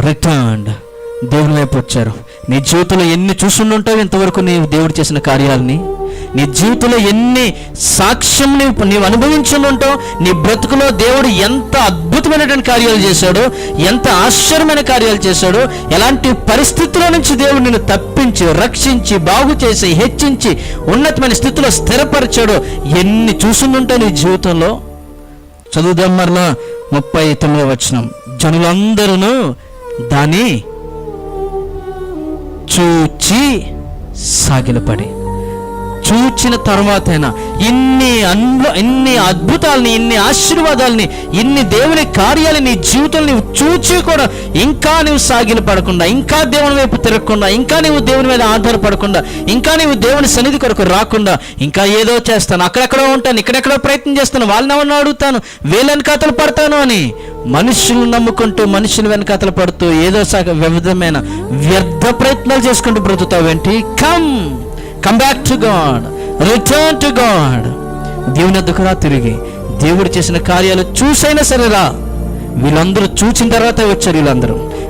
Returned, దేవుని వైపు వచ్చారు. నీ జీవితంలో ఎన్ని చూస్తుంటావు ఇంతవరకు నీవు దేవుడు చేసిన కార్యాలని? నీ జీవితంలో ఎన్ని సాక్ష్యం నీవు అనుభవించుంటావు? నీ బ్రతుకులో దేవుడు ఎంత అద్భుతమైనటువంటి కార్యాలు చేశాడో, ఎంత ఆశ్చర్యమైన కార్యాలు చేశాడో, ఎలాంటి పరిస్థితుల నుంచి దేవుడు నిన్ను తప్పించి, రక్షించి, బాగు చేసి, హెచ్చించి, ఉన్నతమైన స్థితిలో స్థిరపరిచాడో ఎన్ని చూస్తుంటావు నీ జీవితంలో? చదువుదాం మరలా 39వ వచనం. జనులందరూ దాన్ని చూచి సాగిలపడి. చూచిన తర్వాతైనా ఇన్ని అద్భుతాలని, ఇన్ని ఆశీర్వాదాలని, ఇన్ని దేవుని కార్యాలు నీ జీవితంలో నీవు చూచి కూడా ఇంకా నీవు సాగిల పడకుండా, ఇంకా దేవుని వైపు తిరగకుండా, ఇంకా నీవు దేవుని మీద ఆధారపడకుండా, ఇంకా నీవు దేవుని సన్నిధి కొరకు రాకుండా, ఇంకా ఏదో చేస్తాను, అక్కడెక్కడో ఉంటాను, ఇక్కడెక్కడో ప్రయత్నం చేస్తాను, వాళ్ళని ఎవరిని అడుగుతాను, వీళ్ళ వెనకాతలు పడతాను అని మనుషులు నమ్ముకుంటూ, మనుషుల వెనకాతలు పడుతూ, ఏదో విధమైన వ్యర్థ ప్రయత్నాలు చేసుకుంటూ బ్రతుకుతావేంటి? Come back to God, return to God. దేవుని వద్దకు రా, తిరిగి దేవుడు చేసిన కార్యాలు చూసైనా సరేరా. వీళ్ళందరూ చూసిన తర్వాత వచ్చారు.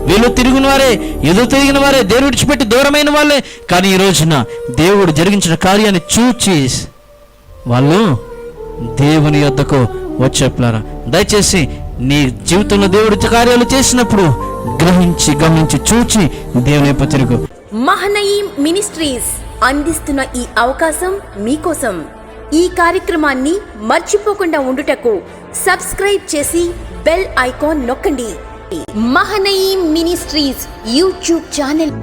వీళ్ళు తిరిగిన వారే, ఎదురు తిరిగిన వారే, దేవుడు విడిచిపెట్టి దూరమైన వాళ్ళే. కానీ ఈ రోజున దేవుడు జరిగించిన కార్యాన్ని చూచి వాళ్ళు దేవుని వద్దకు వచ్చేప్లారా. దయచేసి నీ జీవితంలో దేవుడి కార్యాలు చేసినప్పుడు గమనించి చూచి దేవుని వైపు తిరుగు. మహనయీం మినిస్ట్రీస్ అందిస్తున్న ఈ అవకాశం మీకోసం. ఈ కార్యక్రమాన్ని మర్చిపోకుండా ఉండుటకు సబ్స్క్రైబ్ చేసి బెల్ ఐకాన్ నొక్కండి. మహనయీం మినిస్ట్రీస్ యూట్యూబ్ ఛానల్.